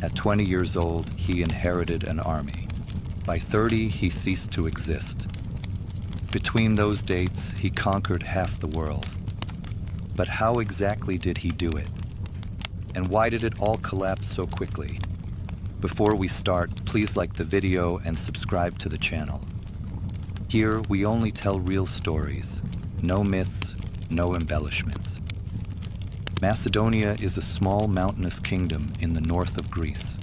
At 20 years old, he inherited an army. By 30, he ceased to exist. Between those dates, he conquered half the world. But how exactly did he do it? And why did it all collapse so quickly? Before we start, please like the video and subscribe to the channel. Here, we only tell real stories, no myths, no embellishments. Macedonia is a small mountainous kingdom in the north of Greece.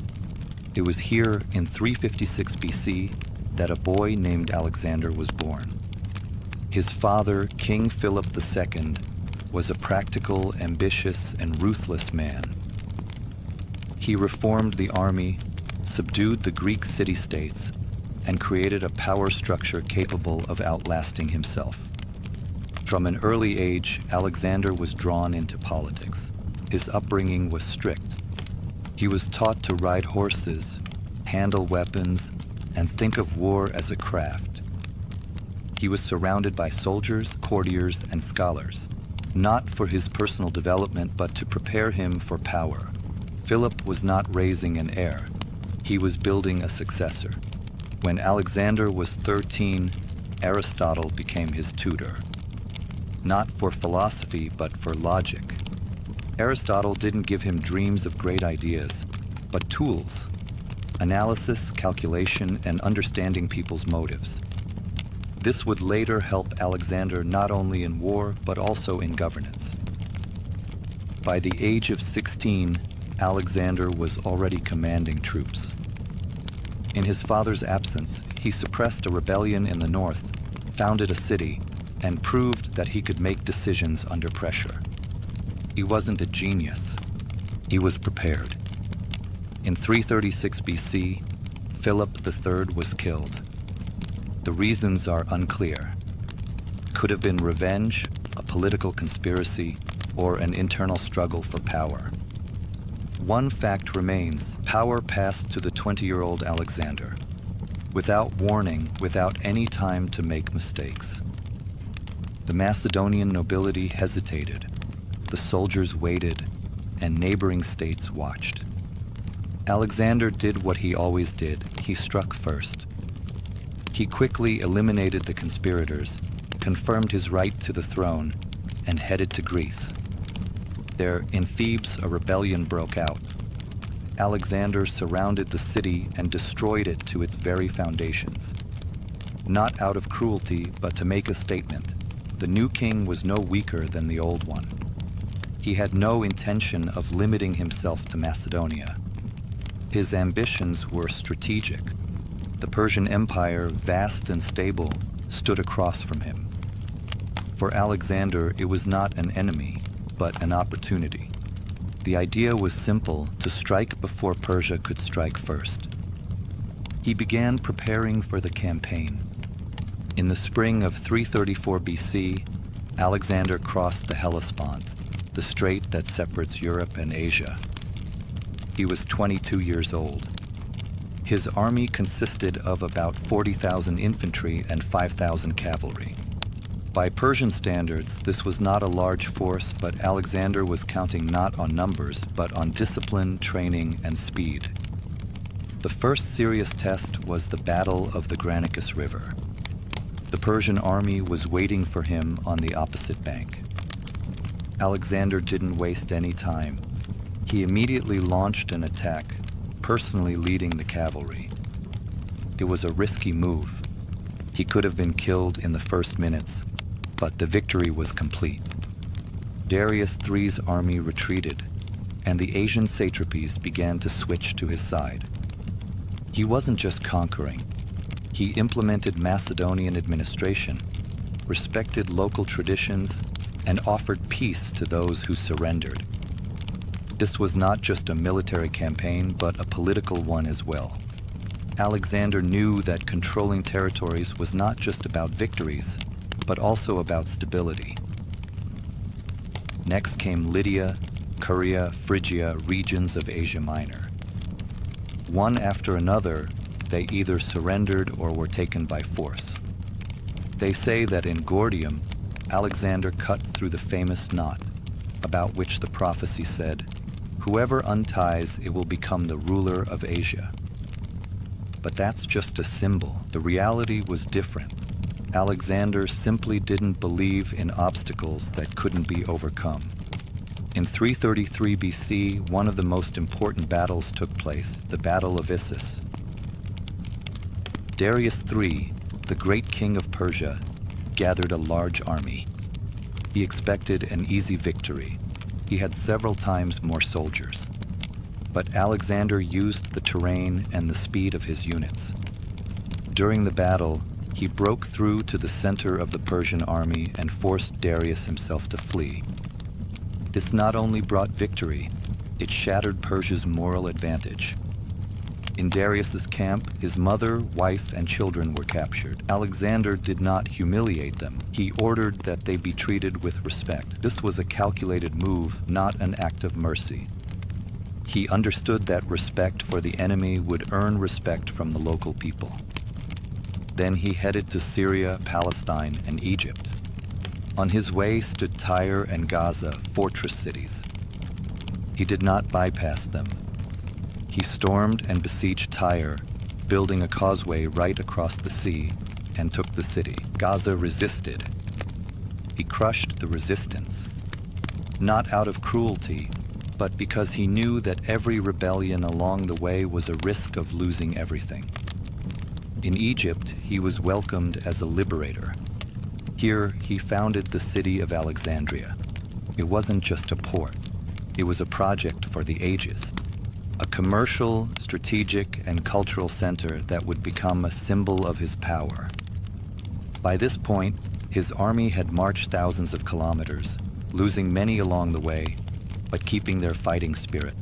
It was here in 356 BC that a boy named Alexander was born. His father, King Philip II, was a practical, ambitious, and ruthless man. He reformed the army, subdued the Greek city-states, and created a power structure capable of outlasting himself. From an early age, Alexander was drawn into politics. His upbringing was strict. He was taught to ride horses, handle weapons, and think of war as a craft. He was surrounded by soldiers, courtiers, and scholars, not for his personal development, but to prepare him for power. Philip was not raising an heir. He was building a successor. When Alexander was 13, Aristotle became his tutor. Not for philosophy, but for logic. Aristotle didn't give him dreams of great ideas, but tools: analysis, calculation, and understanding people's motives. This would later help Alexander not only in war, but also in governance. By the age of 16, Alexander was already commanding troops. In his father's absence, he suppressed a rebellion in the north, founded a city, and proved that he could make decisions under pressure. He wasn't a genius. He was prepared. In 336 BC, Philip III was killed. The reasons are unclear. Could have been revenge, a political conspiracy, or an internal struggle for power. One fact remains: power passed to the 20-year-old Alexander, without warning, without any time to make mistakes. The Macedonian nobility hesitated, the soldiers waited, and neighboring states watched. Alexander did what he always did: he struck first. He quickly eliminated the conspirators, confirmed his right to the throne, and headed to Greece. There, in Thebes, a rebellion broke out. Alexander surrounded the city and destroyed it to its very foundations. Not out of cruelty, but to make a statement. The new king was no weaker than the old one. He had no intention of limiting himself to Macedonia. His ambitions were strategic. The Persian Empire, vast and stable, stood across from him. For Alexander, it was not an enemy, but an opportunity. The idea was simple: to strike before Persia could strike first. He began preparing for the campaign. In the spring of 334 BC, Alexander crossed the Hellespont, the strait that separates Europe and Asia. He was 22 years old. His army consisted of about 40,000 infantry and 5,000 cavalry. By Persian standards, this was not a large force, but Alexander was counting not on numbers, but on discipline, training, and speed. The first serious test was the Battle of the Granicus River. The Persian army was waiting for him on the opposite bank. Alexander didn't waste any time. He immediately launched an attack, personally leading the cavalry. It was a risky move. He could have been killed in the first minutes, but the victory was complete. Darius III's army retreated, and the Asian satrapies began to switch to his side. He wasn't just conquering. He implemented Macedonian administration, respected local traditions, and offered peace to those who surrendered. This was not just a military campaign, but a political one as well. Alexander knew that controlling territories was not just about victories, but also about stability. Next came Lydia, Caria, Phrygia, regions of Asia Minor. One after another, they either surrendered or were taken by force. They say that in Gordium, Alexander cut through the famous knot, about which the prophecy said, Whoever unties it will become the ruler of Asia. But that's just a symbol. The reality was different. Alexander simply didn't believe in obstacles that couldn't be overcome. In 333 BC, one of the most important battles took place, the Battle of Issus. Darius III, the great king of Persia, gathered a large army. He expected an easy victory. He had several times more soldiers. But Alexander used the terrain and the speed of his units. During the battle, he broke through to the center of the Persian army and forced Darius himself to flee. This not only brought victory, it shattered Persia's moral advantage. In Darius's camp, his mother, wife, and children were captured. Alexander did not humiliate them. He ordered that they be treated with respect. This was a calculated move, not an act of mercy. He understood that respect for the enemy would earn respect from the local people. Then he headed to Syria, Palestine, and Egypt. On his way stood Tyre and Gaza, fortress cities. He did not bypass them. He stormed and besieged Tyre, building a causeway right across the sea, and took the city. Gaza resisted. He crushed the resistance, not out of cruelty, but because he knew that every rebellion along the way was a risk of losing everything. In Egypt, he was welcomed as a liberator. Here, he founded the city of Alexandria. It wasn't just a port. It was a project for the ages. A commercial, strategic, and cultural center that would become a symbol of his power. By this point, his army had marched thousands of kilometers, losing many along the way, but keeping their fighting spirit.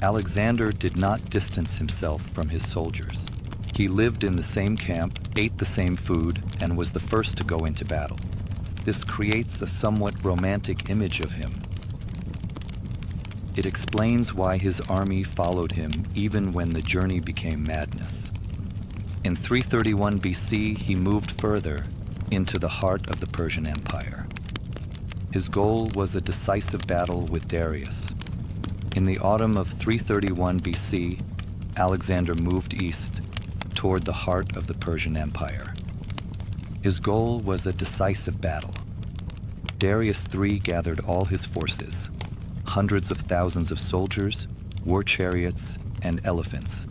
Alexander did not distance himself from his soldiers. He lived in the same camp, ate the same food, and was the first to go into battle. This creates a somewhat romantic image of him. It explains why his army followed him even when the journey became madness. In 331 BC, he moved further into the heart of the Persian Empire. His goal was a decisive battle with Darius. In the autumn of 331 BC, Alexander moved east toward the heart of the Persian Empire. His goal was a decisive battle. Darius III gathered all his forces, hundreds of thousands of soldiers, war chariots, and elephants.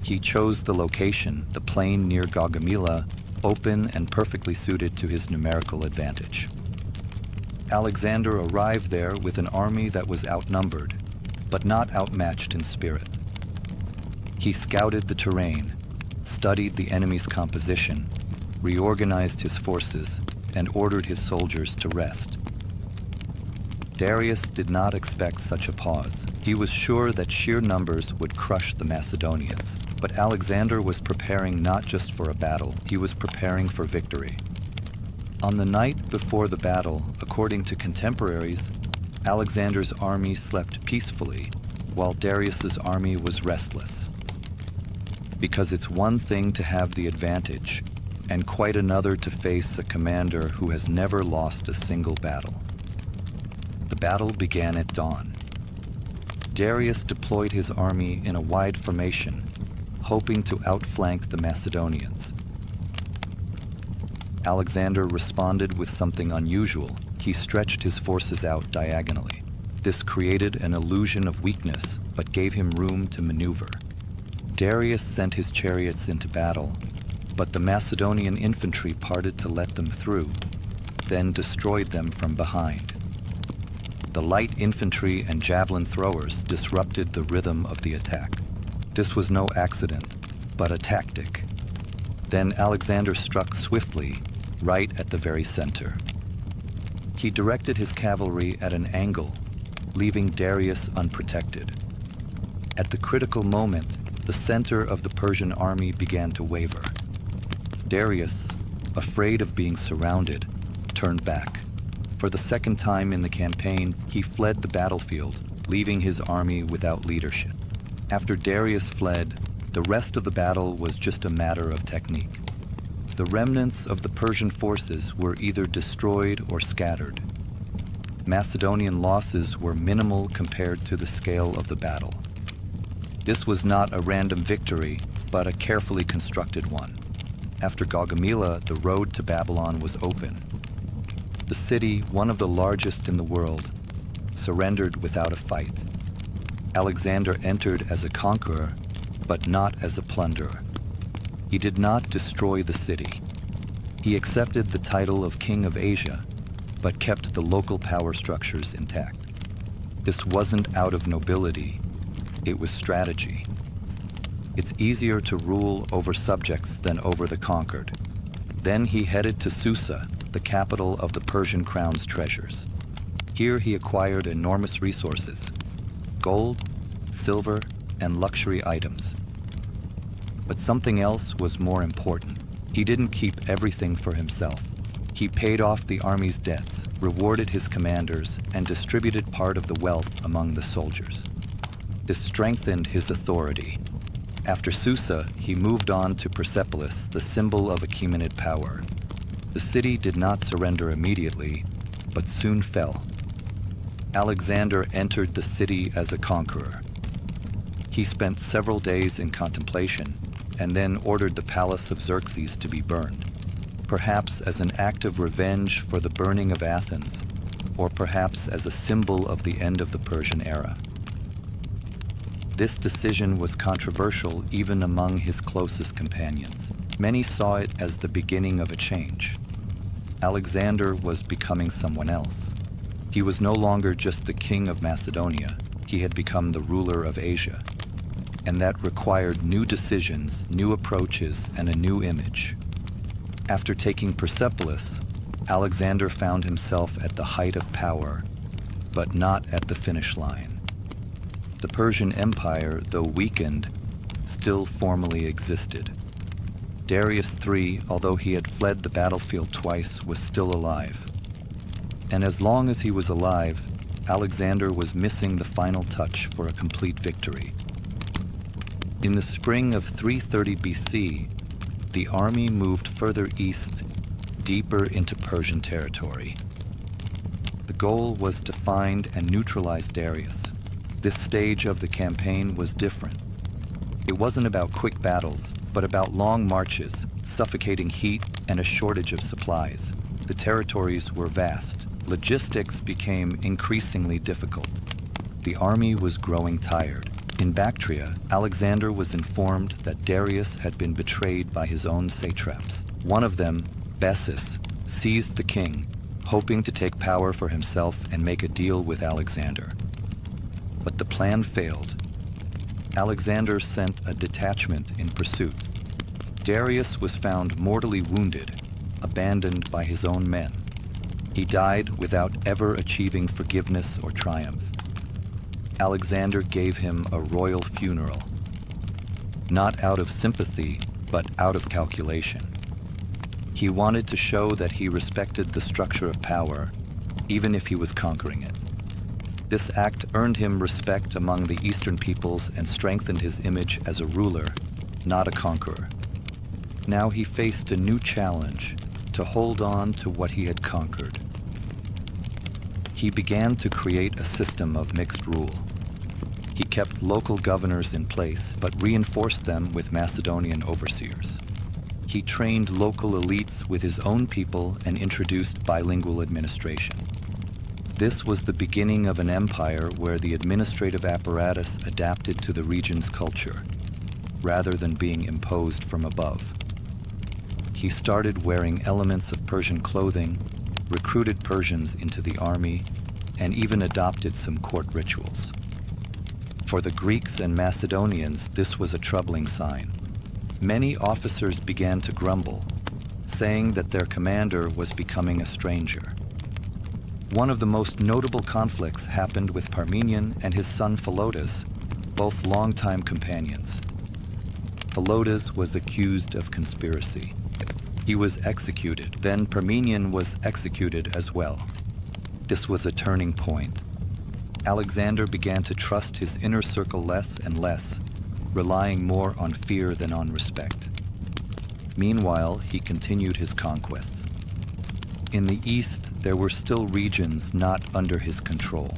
He chose the location, the plain near Gaugamela, open and perfectly suited to his numerical advantage. Alexander arrived there with an army that was outnumbered, but not outmatched in spirit. He scouted the terrain, studied the enemy's composition, reorganized his forces, and ordered his soldiers to rest. Darius did not expect such a pause. He was sure that sheer numbers would crush the Macedonians. But Alexander was preparing not just for a battle, he was preparing for victory. On the night before the battle, according to contemporaries, Alexander's army slept peacefully, while Darius's army was restless. Because it's one thing to have the advantage, and quite another to face a commander who has never lost a single battle. The battle began at dawn. Darius deployed his army in a wide formation, hoping to outflank the Macedonians. Alexander responded with something unusual. He stretched his forces out diagonally. This created an illusion of weakness, but gave him room to maneuver. Darius sent his chariots into battle, but the Macedonian infantry parted to let them through, then destroyed them from behind. The light infantry and javelin throwers disrupted the rhythm of the attack. This was no accident, but a tactic. Then Alexander struck swiftly, right at the very center. He directed his cavalry at an angle, leaving Darius unprotected. At the critical moment, the center of the Persian army began to waver. Darius, afraid of being surrounded, turned back. For the second time in the campaign, he fled the battlefield, leaving his army without leadership. After Darius fled, the rest of the battle was just a matter of technique. The remnants of the Persian forces were either destroyed or scattered. Macedonian losses were minimal compared to the scale of the battle. This was not a random victory, but a carefully constructed one. After Gaugamela, the road to Babylon was open. The city, one of the largest in the world, surrendered without a fight. Alexander entered as a conqueror, but not as a plunderer. He did not destroy the city. He accepted the title of King of Asia, but kept the local power structures intact. This wasn't out of nobility, it was strategy. It's easier to rule over subjects than over the conquered. Then he headed to Susa, the capital of the Persian crown's treasures. Here he acquired enormous resources: gold, silver, and luxury items. But something else was more important. He didn't keep everything for himself. He paid off the army's debts, rewarded his commanders, and distributed part of the wealth among the soldiers. This strengthened his authority. After Susa, he moved on to Persepolis, the symbol of Achaemenid power. The city did not surrender immediately, but soon fell. Alexander entered the city as a conqueror. He spent several days in contemplation, and then ordered the palace of Xerxes to be burned, perhaps as an act of revenge for the burning of Athens, or perhaps as a symbol of the end of the Persian era. This decision was controversial even among his closest companions. Many saw it as the beginning of a change. Alexander was becoming someone else. He was no longer just the king of Macedonia, he had become the ruler of Asia. And that required new decisions, new approaches, and a new image. After taking Persepolis, Alexander found himself at the height of power, but not at the finish line. The Persian Empire, though weakened, still formally existed. Darius III, although he had fled the battlefield twice, was still alive. And as long as he was alive, Alexander was missing the final touch for a complete victory. In the spring of 330 BC, the army moved further east, deeper into Persian territory. The goal was to find and neutralize Darius. This stage of the campaign was different. It wasn't about quick battles, but about long marches, suffocating heat, and a shortage of supplies. The territories were vast. Logistics became increasingly difficult. The army was growing tired. In Bactria, Alexander was informed that Darius had been betrayed by his own satraps. One of them, Bessus, seized the king, hoping to take power for himself and make a deal with Alexander. But the plan failed. Alexander sent a detachment in pursuit. Darius was found mortally wounded, abandoned by his own men. He died without ever achieving forgiveness or triumph. Alexander gave him a royal funeral, not out of sympathy, but out of calculation. He wanted to show that he respected the structure of power, even if he was conquering it. This act earned him respect among the Eastern peoples and strengthened his image as a ruler, not a conqueror. Now he faced a new challenge, to hold on to what he had conquered. He began to create a system of mixed rule. He kept local governors in place, but reinforced them with Macedonian overseers. He trained local elites with his own people and introduced bilingual administration. This was the beginning of an empire where the administrative apparatus adapted to the region's culture, rather than being imposed from above. He started wearing elements of Persian clothing, recruited Persians into the army, and even adopted some court rituals. For the Greeks and Macedonians, this was a troubling sign. Many officers began to grumble, saying that their commander was becoming a stranger. One of the most notable conflicts happened with Parmenion and his son Philotas, both longtime companions. Philotas was accused of conspiracy. He was executed. Then Parmenion was executed as well. This was a turning point. Alexander began to trust his inner circle less and less, relying more on fear than on respect. Meanwhile, he continued his conquests. In the east, there were still regions not under his control.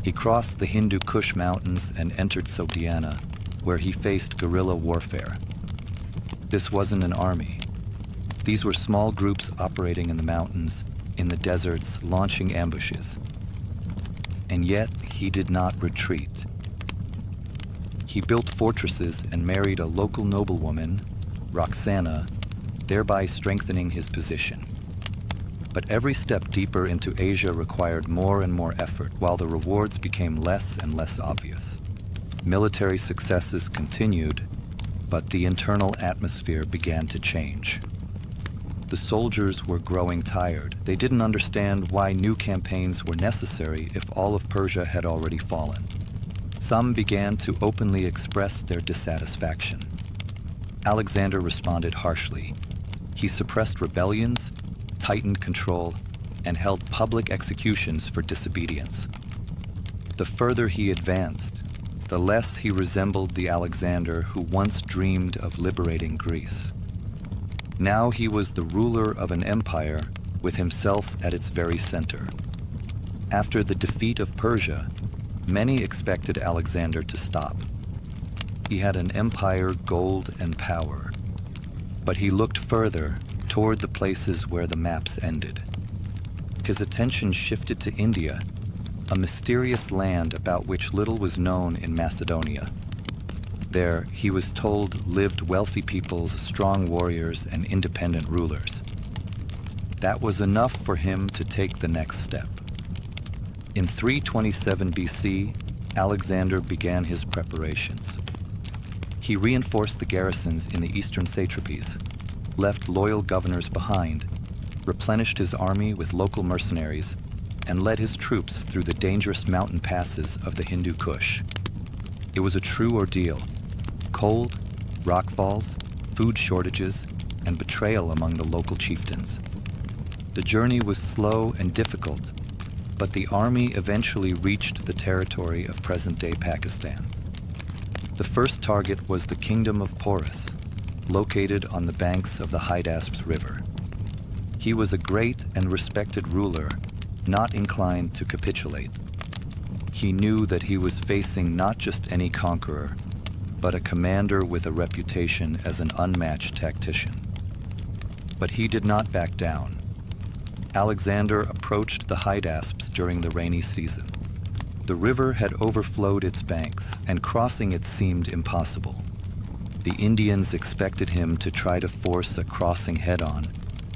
He crossed the Hindu Kush Mountains and entered Sogdiana, where he faced guerrilla warfare. This wasn't an army. These were small groups operating in the mountains, in the deserts, launching ambushes. And yet, he did not retreat. He built fortresses and married a local noblewoman, Roxana, thereby strengthening his position. But every step deeper into Asia required more and more effort, while the rewards became less and less obvious. Military successes continued, but the internal atmosphere began to change. The soldiers were growing tired. They didn't understand why new campaigns were necessary if all of Persia had already fallen. Some began to openly express their dissatisfaction. Alexander responded harshly. He suppressed rebellions, tightened control, and held public executions for disobedience. The further he advanced, the less he resembled the Alexander who once dreamed of liberating Greece. Now he was the ruler of an empire with himself at its very center. After the defeat of Persia, many expected Alexander to stop. He had an empire, gold, and power. But he looked further, toward the places where the maps ended. His attention shifted to India, a mysterious land about which little was known in Macedonia. There, he was told, lived wealthy peoples, strong warriors, and independent rulers. That was enough for him to take the next step. In 327 BC, Alexander began his preparations. He reinforced the garrisons in the eastern satrapies, left loyal governors behind, replenished his army with local mercenaries, and led his troops through the dangerous mountain passes of the Hindu Kush. It was a true ordeal. Cold, rockfalls, food shortages, and betrayal among the local chieftains. The journey was slow and difficult, but the army eventually reached the territory of present-day Pakistan. The first target was the kingdom of Porus, located on the banks of the Hydaspes River. He was a great and respected ruler, not inclined to capitulate. He knew that he was facing not just any conqueror, but a commander with a reputation as an unmatched tactician. But he did not back down. Alexander approached the Hydaspes during the rainy season. The river had overflowed its banks, and crossing it seemed impossible. The Indians expected him to try to force a crossing head-on,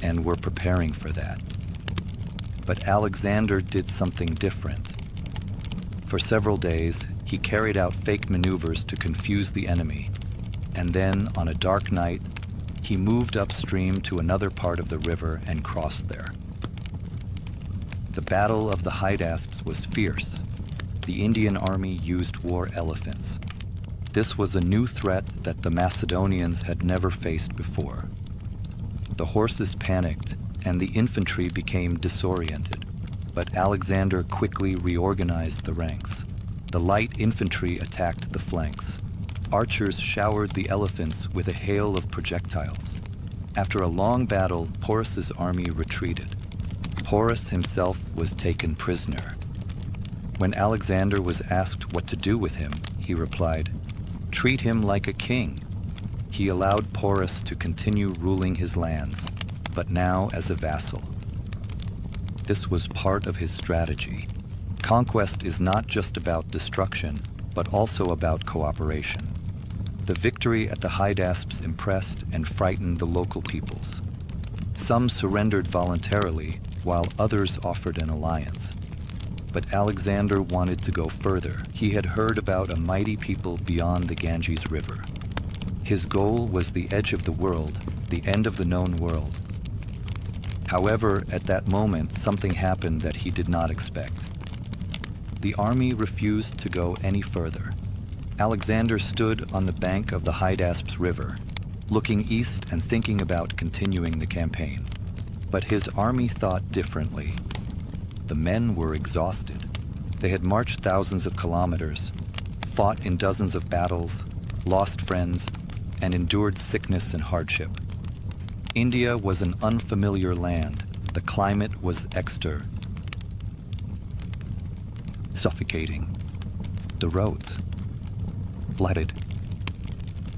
and were preparing for that. But Alexander did something different. For several days, he carried out fake maneuvers to confuse the enemy, and then, on a dark night, he moved upstream to another part of the river and crossed there. The Battle of the Hydaspes was fierce. The Indian army used war elephants. This was a new threat that the Macedonians had never faced before. The horses panicked, and the infantry became disoriented, but Alexander quickly reorganized the ranks. The light infantry attacked the flanks. Archers showered the elephants with a hail of projectiles. After a long battle, Porus's army retreated. Porus himself was taken prisoner. When Alexander was asked what to do with him, he replied, "Treat him like a king." He allowed Porus to continue ruling his lands, but now as a vassal. This was part of his strategy. Conquest is not just about destruction, but also about cooperation. The victory at the Hydaspes impressed and frightened the local peoples. Some surrendered voluntarily, while others offered an alliance. But Alexander wanted to go further. He had heard about a mighty people beyond the Ganges River. His goal was the edge of the world, the end of the known world. However, at that moment, something happened that he did not expect. The army refused to go any further. Alexander stood on the bank of the Hydaspes River, looking east and thinking about continuing the campaign. But his army thought differently. The men were exhausted. They had marched thousands of kilometers, fought in dozens of battles, lost friends, and endured sickness and hardship. India was an unfamiliar land, The climate was suffocating. The roads flooded.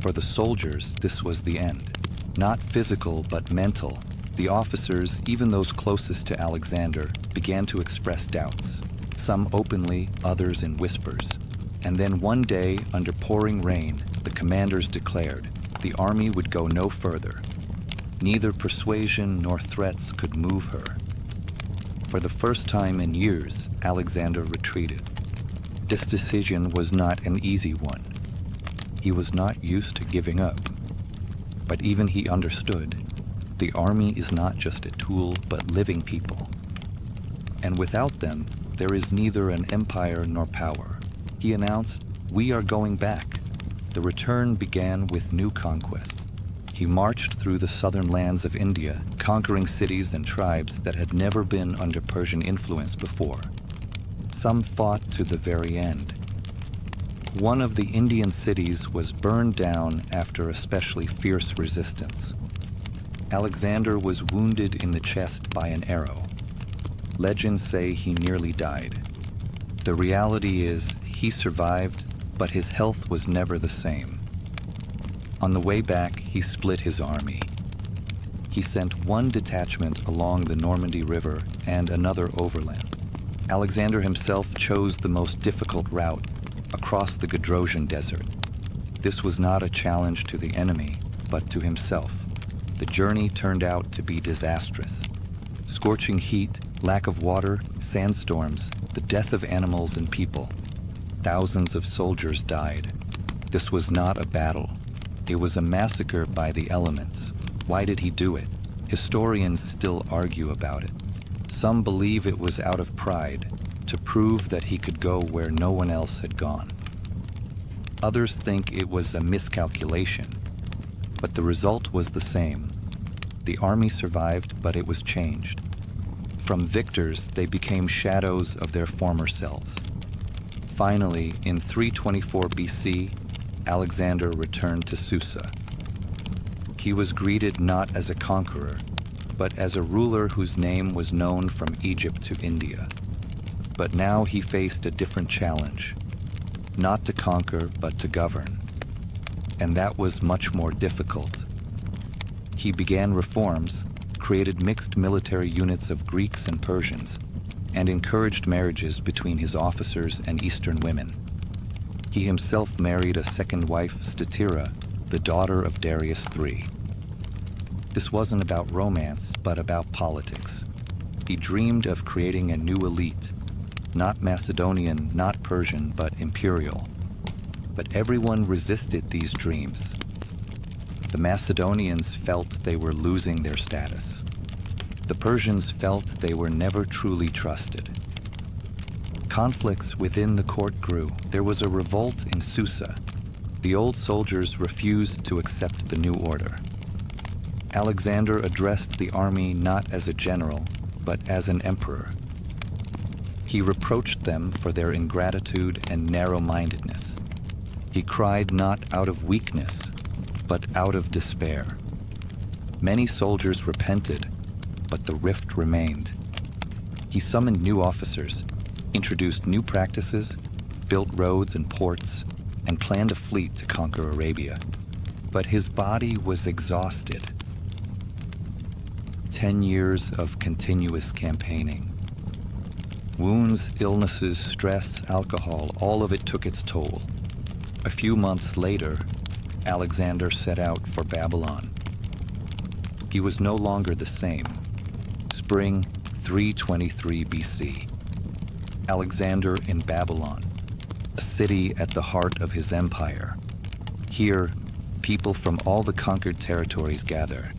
For the soldiers, this was the end. Not physical, but mental. The officers, even those closest to Alexander, began to express doubts. Some openly, others in whispers. And then one day, under pouring rain, the commanders declared the army would go no further. Neither persuasion nor threats could move her. For the first time in years, Alexander retreated. This decision was not an easy one. He was not used to giving up. But even he understood, the army is not just a tool, but living people. And without them, there is neither an empire nor power. He announced, "We are going back." The return began with new conquest. He marched through the southern lands of India, conquering cities and tribes that had never been under Persian influence before. Some fought to the very end. One of the Indian cities was burned down after especially fierce resistance. Alexander was wounded in the chest by an arrow. Legends say he nearly died. The reality is he survived, but his health was never the same. On the way back, he split his army. He sent one detachment along the Normandy River and another overland. Alexander himself chose the most difficult route, across the Gadrosian Desert. This was not a challenge to the enemy, but to himself. The journey turned out to be disastrous. Scorching heat, lack of water, sandstorms, the death of animals and people. Thousands of soldiers died. This was not a battle. It was a massacre by the elements. Why did he do it? Historians still argue about it. Some believe it was out of pride, to prove that he could go where no one else had gone. Others think it was a miscalculation, but the result was the same. The army survived, but it was changed. From victors, they became shadows of their former selves. Finally, in 324 BC, Alexander returned to Susa. He was greeted not as a conqueror, but as a ruler whose name was known from Egypt to India. But now he faced a different challenge, not to conquer, but to govern. And that was much more difficult. He began reforms, created mixed military units of Greeks and Persians, and encouraged marriages between his officers and Eastern women. He himself married a second wife, Statira, the daughter of Darius III. This wasn't about romance, but about politics. He dreamed of creating a new elite, not Macedonian, not Persian, but imperial. But everyone resisted these dreams. The Macedonians felt they were losing their status. The Persians felt they were never truly trusted. Conflicts within the court grew. There was a revolt in Susa. The old soldiers refused to accept the new order. Alexander addressed the army not as a general, but as an emperor. He reproached them for their ingratitude and narrow-mindedness. He cried not out of weakness, but out of despair. Many soldiers repented, but the rift remained. He summoned new officers, introduced new practices, built roads and ports, and planned a fleet to conquer Arabia. But his body was exhausted. 10 years of continuous campaigning. Wounds, illnesses, stress, alcohol, all of it took its toll. A few months later, Alexander set out for Babylon. He was no longer the same. Spring 323 BC. Alexander in Babylon, a city at the heart of his empire. Here, people from all the conquered territories gather.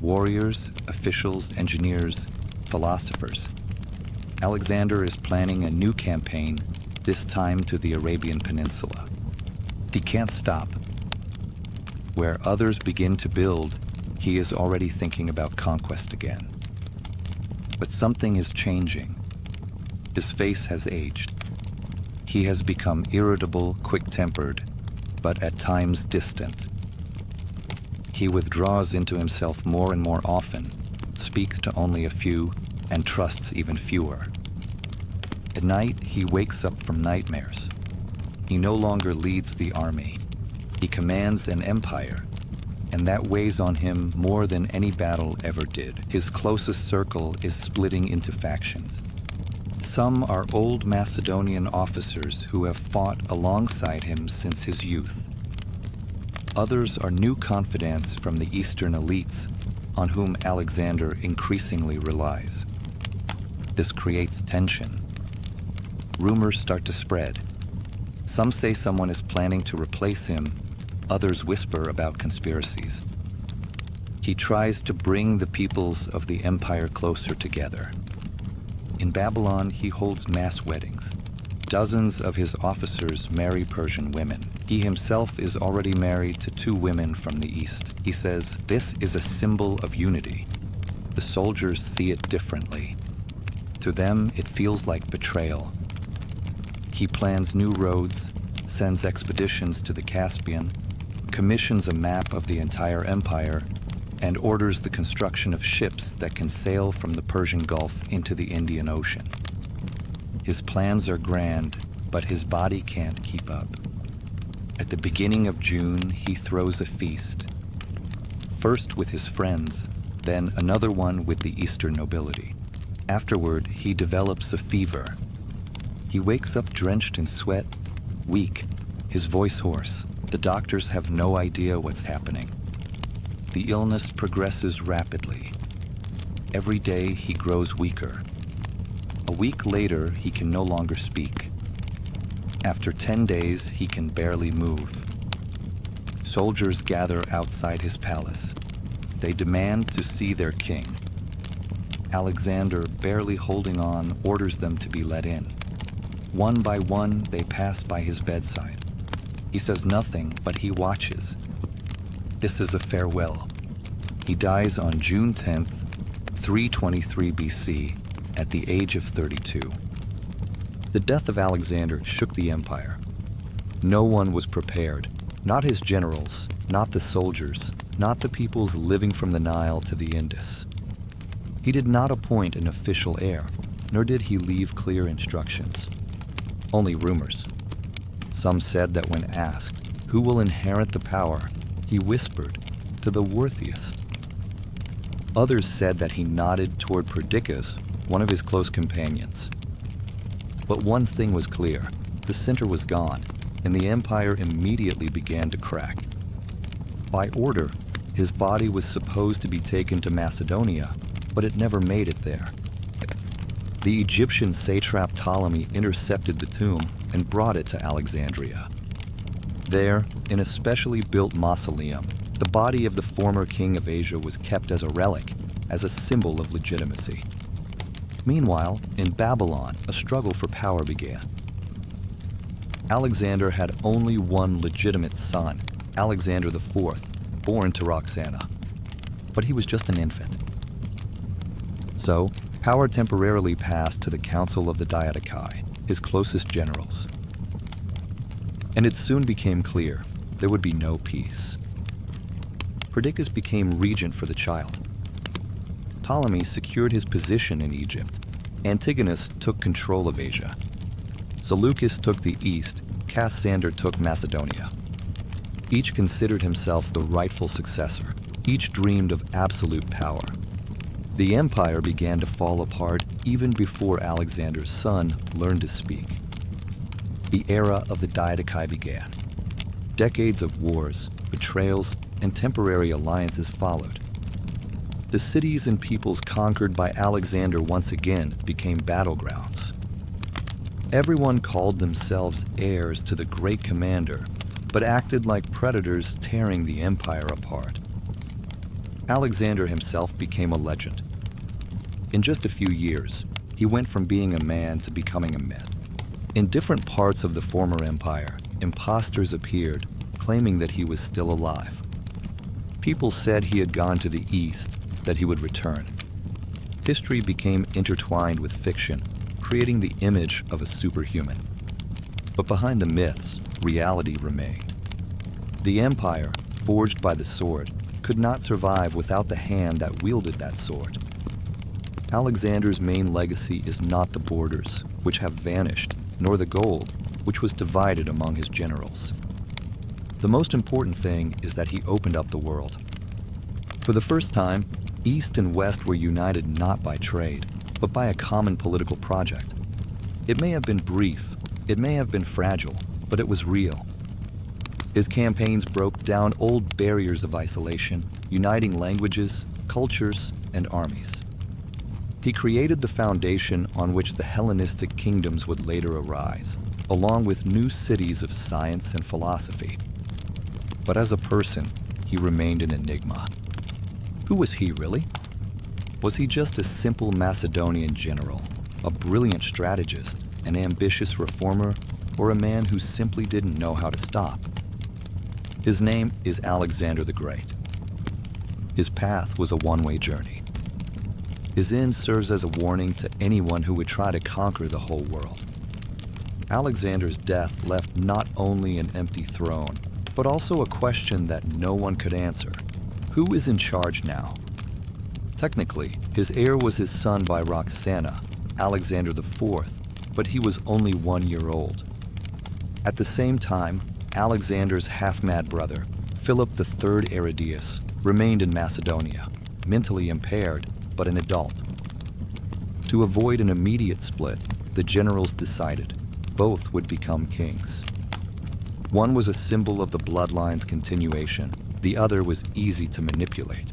Warriors, officials, engineers, philosophers. Alexander is planning a new campaign, this time to the Arabian Peninsula. He can't stop. Where others begin to build, he is already thinking about conquest again. But something is changing. His face has aged. He has become irritable, quick-tempered, but at times distant. He withdraws into himself more and more often, speaks to only a few and trusts even fewer. At night, he wakes up from nightmares. He no longer leads the army. He commands an empire, and that weighs on him more than any battle ever did. His closest circle is splitting into factions. Some are old Macedonian officers who have fought alongside him since his youth. Others are new confidants from the Eastern elites on whom Alexander increasingly relies. This creates tension. Rumors start to spread. Some say someone is planning to replace him. Others whisper about conspiracies. He tries to bring the peoples of the empire closer together. In Babylon, he holds mass weddings. Dozens of his officers marry Persian women. He himself is already married to 2 women from the east. He says, "This is a symbol of unity." The soldiers see it differently. To them, it feels like betrayal. He plans new roads, sends expeditions to the Caspian, commissions a map of the entire empire, and orders the construction of ships that can sail from the Persian Gulf into the Indian Ocean. His plans are grand, but his body can't keep up. At the beginning of June, he throws a feast. First with his friends, then another one with the Eastern nobility. Afterward, he develops a fever. He wakes up drenched in sweat, weak, his voice hoarse. The doctors have no idea what's happening. The illness progresses rapidly. Every day he grows weaker. A week later, he can no longer speak. After 10 days, he can barely move. Soldiers gather outside his palace. They demand to see their king. Alexander, barely holding on, orders them to be let in. One by one, they pass by his bedside. He says nothing, but he watches. This is a farewell. He dies on June 10th, 323 BC, at the age of 32. The death of Alexander shook the empire. No one was prepared, not his generals, not the soldiers, not the peoples living from the Nile to the Indus. He did not appoint an official heir, nor did he leave clear instructions. Only rumors. Some said that when asked, who will inherit the power, he whispered, to the worthiest. Others said that he nodded toward Perdiccas, one of his close companions. But one thing was clear, the center was gone, and the empire immediately began to crack. By order, his body was supposed to be taken to Macedonia, but it never made it there. The Egyptian satrap Ptolemy intercepted the tomb and brought it to Alexandria. There, in a specially built mausoleum, the body of the former king of Asia was kept as a relic, as a symbol of legitimacy. Meanwhile, in Babylon, a struggle for power began. Alexander had only one legitimate son, Alexander IV, born to Roxana. But he was just an infant. So, power temporarily passed to the Council of the Diadochi, his closest generals. And it soon became clear there would be no peace. Perdiccas became regent for the child. Ptolemy secured his position in Egypt. Antigonus took control of Asia. Seleucus took the east, Cassander took Macedonia. Each considered himself the rightful successor. Each dreamed of absolute power. The empire began to fall apart even before Alexander's son learned to speak. The era of the Diadochi began. Decades of wars, betrayals, and temporary alliances followed. The cities and peoples conquered by Alexander once again became battlegrounds. Everyone called themselves heirs to the great commander, but acted like predators tearing the empire apart. Alexander himself became a legend. In just a few years, he went from being a man to becoming a myth. In different parts of the former empire, impostors appeared, claiming that he was still alive. People said he had gone to the east, that he would return. History became intertwined with fiction, creating the image of a superhuman. But behind the myths, reality remained. The empire, forged by the sword, could not survive without the hand that wielded that sword. Alexander's main legacy is not the borders, which have vanished, nor the gold, which was divided among his generals. The most important thing is that he opened up the world. For the first time, East and West were united not by trade, but by a common political project. It may have been brief, it may have been fragile, but it was real. His campaigns broke down old barriers of isolation, uniting languages, cultures, and armies. He created the foundation on which the Hellenistic kingdoms would later arise, along with new cities of science and philosophy. But as a person, he remained an enigma. Who was he really? Was he just a simple Macedonian general, a brilliant strategist, an ambitious reformer, or a man who simply didn't know how to stop? His name is Alexander the Great. His path was a one-way journey. His end serves as a warning to anyone who would try to conquer the whole world. Alexander's death left not only an empty throne, but also a question that no one could answer. Who is in charge now? Technically, his heir was his son by Roxana, Alexander IV, but he was only 1 year old. At the same time, Alexander's half-mad brother, Philip III Aridaeus, remained in Macedonia, mentally impaired, but an adult. To avoid an immediate split, the generals decided both would become kings. One was a symbol of the bloodline's continuation, the other was easy to manipulate.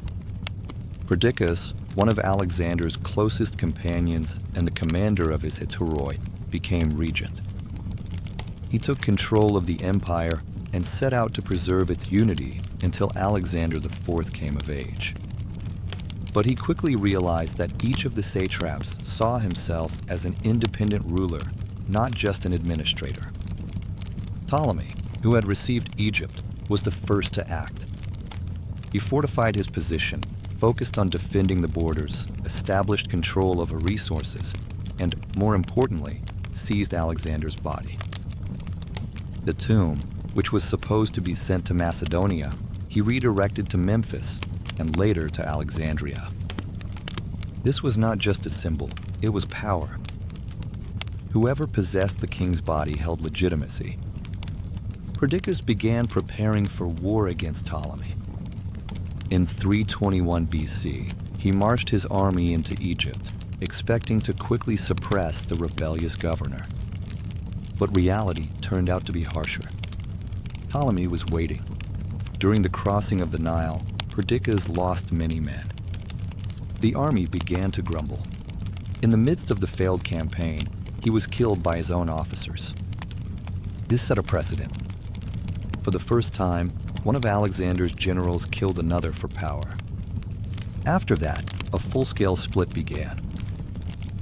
Perdiccas, one of Alexander's closest companions and the commander of his heteroi, became regent. He took control of the empire and set out to preserve its unity until Alexander IV came of age. But he quickly realized that each of the satraps saw himself as an independent ruler, not just an administrator. Ptolemy, who had received Egypt, was the first to act. He fortified his position, focused on defending the borders, established control over resources, and, more importantly, seized Alexander's body. The tomb, which was supposed to be sent to Macedonia, he redirected to Memphis and later to Alexandria. This was not just a symbol, it was power. Whoever possessed the king's body held legitimacy. Perdiccas began preparing for war against Ptolemy. In 321 BC, he marched his army into Egypt, expecting to quickly suppress the rebellious governor. But reality turned out to be harsher. Ptolemy was waiting. During the crossing of the Nile, Perdiccas lost many men. The army began to grumble. In the midst of the failed campaign, he was killed by his own officers. This set a precedent. For the first time, one of Alexander's generals killed another for power. After that, a full-scale split began.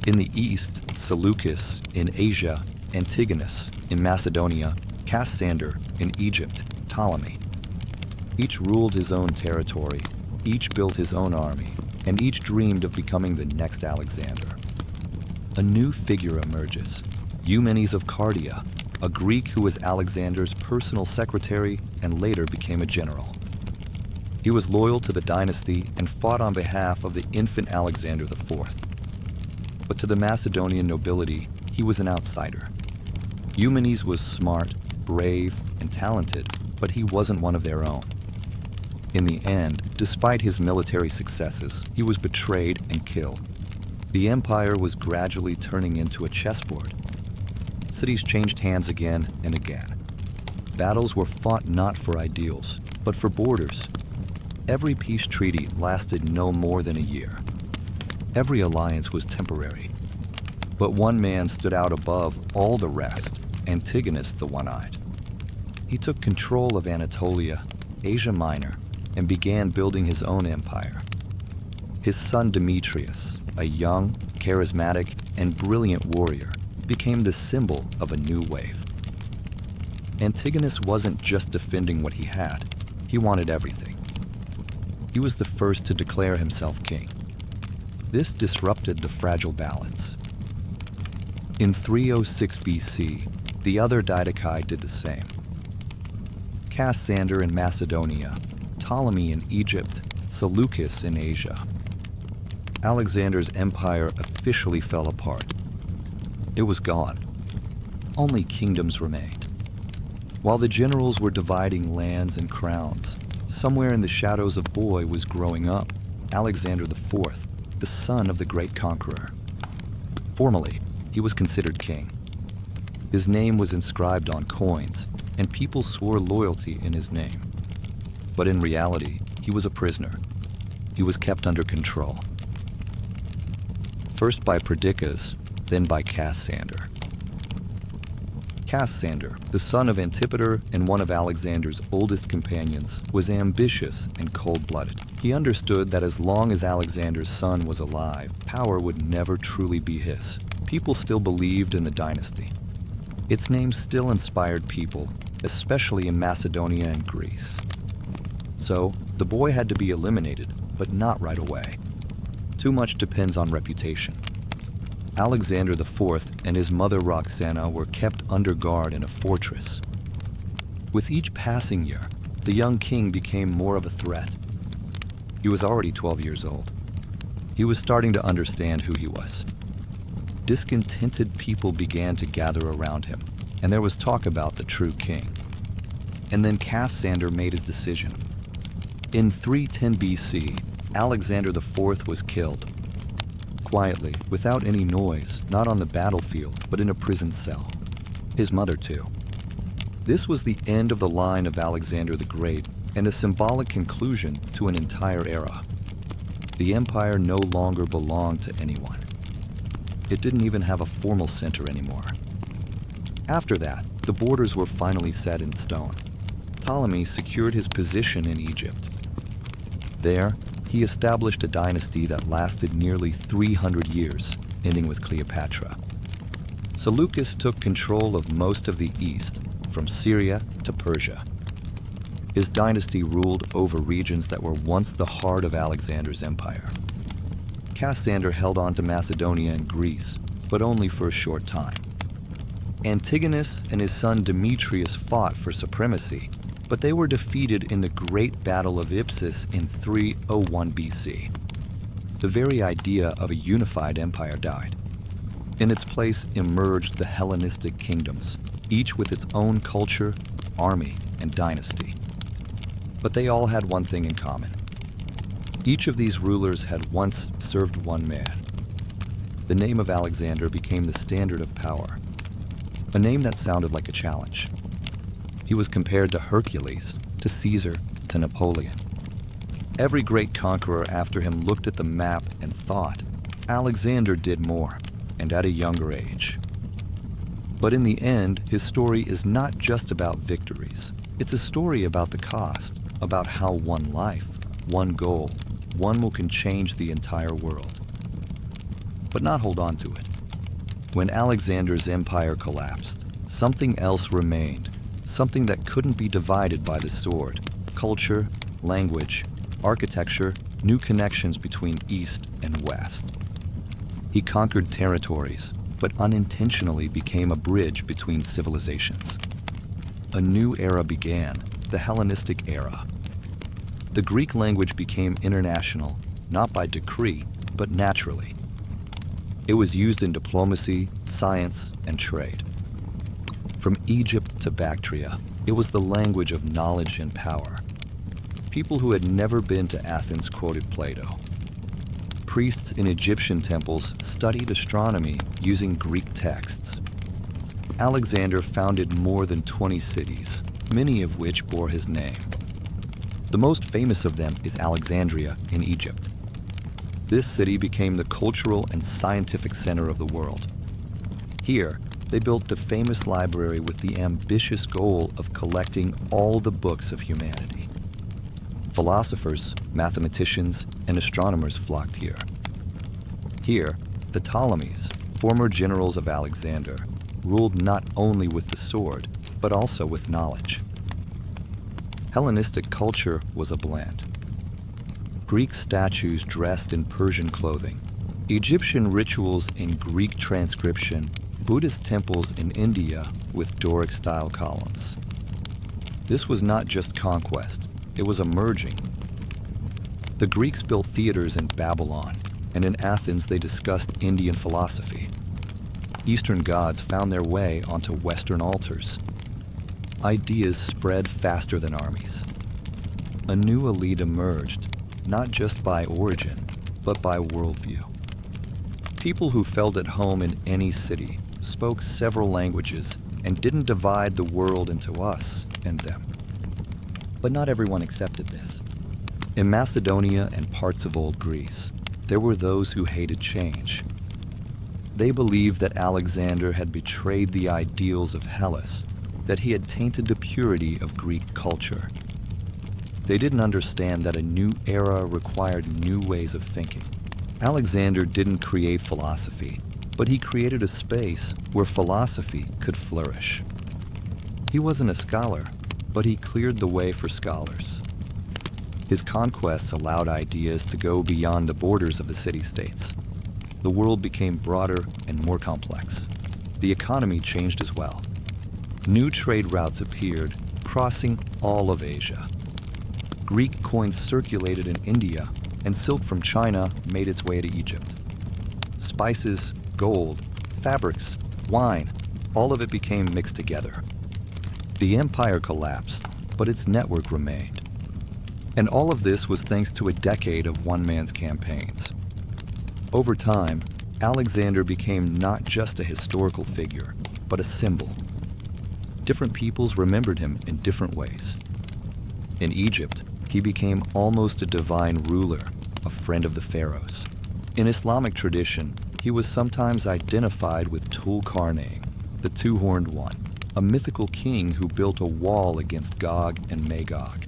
In the east, Seleucus; in Asia, Antigonus; in Macedonia, Cassander; in Egypt, Ptolemy. Each ruled his own territory, each built his own army, and each dreamed of becoming the next Alexander. A new figure emerges, Eumenes of Cardia, a Greek who was Alexander's personal secretary and later became a general. He was loyal to the dynasty and fought on behalf of the infant Alexander IV. But to the Macedonian nobility, he was an outsider. Eumenes was smart, brave, and talented, but he wasn't one of their own. In the end, despite his military successes, he was betrayed and killed. The empire was gradually turning into a chessboard. Cities changed hands again and again. Battles were fought not for ideals, but for borders. Every peace treaty lasted no more than a year. Every alliance was temporary. But one man stood out above all the rest, Antigonus the One-Eyed. He took control of Anatolia, Asia Minor, and began building his own empire. His son Demetrius, a young, charismatic, and brilliant warrior, became the symbol of a new wave. Antigonus wasn't just defending what he had, he wanted everything. He was the first to declare himself king. This disrupted the fragile balance. In 306 BC, the other Didachi did the same. Cassander in Macedonia, Ptolemy in Egypt, Seleucus in Asia. Alexander's empire officially fell apart. It was gone. Only kingdoms remained. While the generals were dividing lands and crowns, somewhere in the shadows a boy was growing up, Alexander IV, the son of the great conqueror. Formally, he was considered king. His name was inscribed on coins, and people swore loyalty in his name. But in reality, he was a prisoner. He was kept under control. First by Perdiccas, then by Cassander. Cassander, the son of Antipater and one of Alexander's oldest companions, was ambitious and cold-blooded. He understood that as long as Alexander's son was alive, power would never truly be his. People still believed in the dynasty. Its name still inspired people, especially in Macedonia and Greece. So, the boy had to be eliminated, but not right away. Too much depends on reputation. Alexander IV and his mother Roxana were kept under guard in a fortress. With each passing year, the young king became more of a threat. He was already 12 years old. He was starting to understand who he was. Discontented people began to gather around him, and there was talk about the true king. And then Cassander made his decision. In 310 BC, Alexander IV was killed. Quietly, without any noise, not on the battlefield, but in a prison cell. His mother, too. This was the end of the line of Alexander the Great, and a symbolic conclusion to an entire era. The empire no longer belonged to anyone. It didn't even have a formal center anymore. After that, the borders were finally set in stone. Ptolemy secured his position in Egypt. There, he established a dynasty that lasted nearly 300 years, ending with Cleopatra. Seleucus took control of most of the east, from Syria to Persia. His dynasty ruled over regions that were once the heart of Alexander's empire. Cassander held on to Macedonia and Greece, but only for a short time. Antigonus and his son Demetrius fought for supremacy, but they were defeated in the Great Battle of Ipsus in 301 BC. The very idea of a unified empire died. In its place emerged the Hellenistic kingdoms, each with its own culture, army, and dynasty. But they all had one thing in common. Each of these rulers had once served one man. The name of Alexander became the standard of power, a name that sounded like a challenge. He was compared to Hercules, to Caesar, to Napoleon. Every great conqueror after him looked at the map and thought, Alexander did more, and at a younger age. But in the end, his story is not just about victories. It's a story about the cost, about how one life, one goal, one will can change the entire world. But not hold on to it. When Alexander's empire collapsed, something else remained. Something that couldn't be divided by the sword. Culture, language, architecture, new connections between East and West. He conquered territories, but unintentionally became a bridge between civilizations. A new era began, the Hellenistic era. The Greek language became international, not by decree, but naturally. It was used in diplomacy, science, and trade. From Egypt to Bactria, it was the language of knowledge and power. People who had never been to Athens quoted Plato. Priests in Egyptian temples studied astronomy using Greek texts. Alexander founded more than 20 cities, many of which bore his name. The most famous of them is Alexandria in Egypt. This city became the cultural and scientific center of the world. Here, they built the famous library with the ambitious goal of collecting all the books of humanity. Philosophers, mathematicians, and astronomers flocked here. Here, the Ptolemies, former generals of Alexander, ruled not only with the sword, but also with knowledge. Hellenistic culture was a blend. Greek statues dressed in Persian clothing, Egyptian rituals in Greek transcription, Buddhist temples in India with Doric-style columns. This was not just conquest, it was a merging. The Greeks built theaters in Babylon, and in Athens they discussed Indian philosophy. Eastern gods found their way onto Western altars. Ideas spread faster than armies. A new elite emerged, not just by origin, but by worldview. People who felt at home in any city spoke several languages and didn't divide the world into us and them. But not everyone accepted this. In Macedonia and parts of old Greece, there were those who hated change. They believed that Alexander had betrayed the ideals of Hellas, that he had tainted the purity of Greek culture. They didn't understand that a new era required new ways of thinking. Alexander didn't create philosophy, but he created a space where philosophy could flourish. He wasn't a scholar, but he cleared the way for scholars. His conquests allowed ideas to go beyond the borders of the city-states. The world became broader and more complex. The economy changed as well. New trade routes appeared, crossing all of Asia. Greek coins circulated in India, and silk from China made its way to Egypt. Spices, gold, fabrics, wine, all of it became mixed together. The empire collapsed, but its network remained. And all of this was thanks to a decade of one man's campaigns. Over time, Alexander became not just a historical figure, but a symbol. Different peoples remembered him in different ways. In Egypt, he became almost a divine ruler, a friend of the pharaohs. In Islamic tradition, he was sometimes identified with Tul-Karnain, the two-horned one, a mythical king who built a wall against Gog and Magog.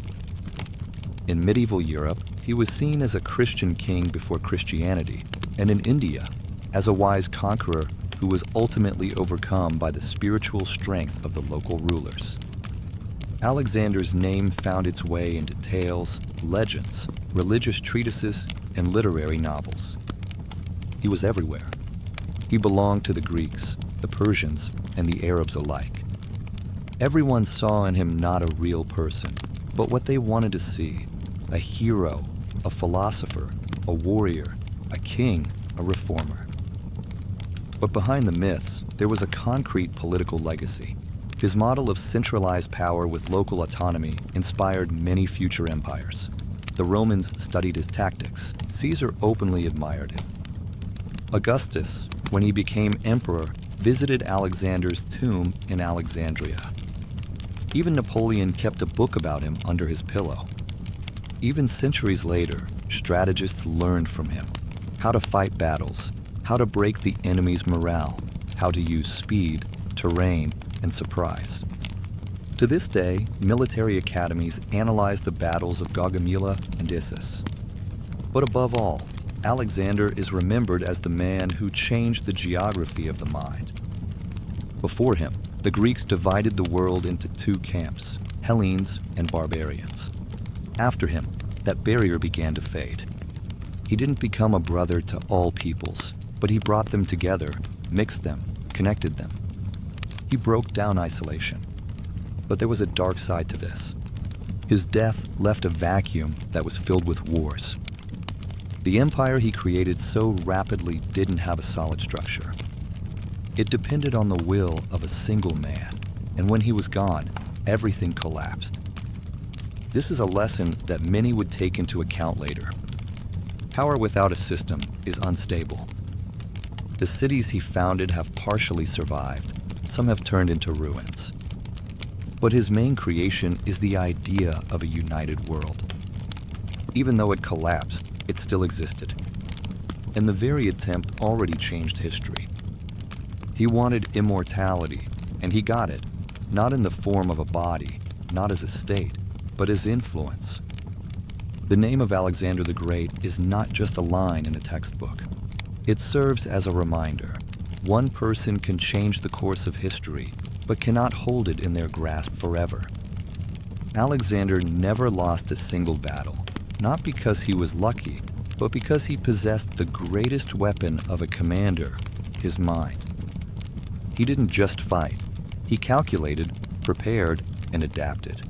In medieval Europe, he was seen as a Christian king before Christianity, and in India, as a wise conqueror who was ultimately overcome by the spiritual strength of the local rulers. Alexander's name found its way into tales, legends, religious treatises, and literary novels. He was everywhere. He belonged to the Greeks, the Persians, and the Arabs alike. Everyone saw in him not a real person, but what they wanted to see: a hero, a philosopher, a warrior, a king, a reformer. But behind the myths, there was a concrete political legacy. His model of centralized power with local autonomy inspired many future empires. The Romans studied his tactics. Caesar openly admired him. Augustus, when he became emperor, visited Alexander's tomb in Alexandria. Even Napoleon kept a book about him under his pillow. Even centuries later, strategists learned from him how to fight battles, how to break the enemy's morale, how to use speed, terrain, and surprise. To this day, military academies analyze the battles of Gaugamela and Issus. But above all, Alexander is remembered as the man who changed the geography of the mind. Before him, the Greeks divided the world into two camps, Hellenes and barbarians. After him, that barrier began to fade. He didn't become a brother to all peoples, but he brought them together, mixed them, connected them. He broke down isolation. But there was a dark side to this. His death left a vacuum that was filled with wars. The empire he created so rapidly didn't have a solid structure. It depended on the will of a single man, and when he was gone, everything collapsed. This is a lesson that many would take into account later. Power without a system is unstable. The cities he founded have partially survived. Some have turned into ruins. But his main creation is the idea of a united world. Even though it collapsed, it still existed. And the very attempt already changed history. He wanted immortality, and he got it, not in the form of a body, not as a state, but as influence. The name of Alexander the Great is not just a line in a textbook. It serves as a reminder. One person can change the course of history, but cannot hold it in their grasp forever. Alexander never lost a single battle, not because he was lucky, but because he possessed the greatest weapon of a commander, his mind. He didn't just fight. He calculated, prepared, and adapted.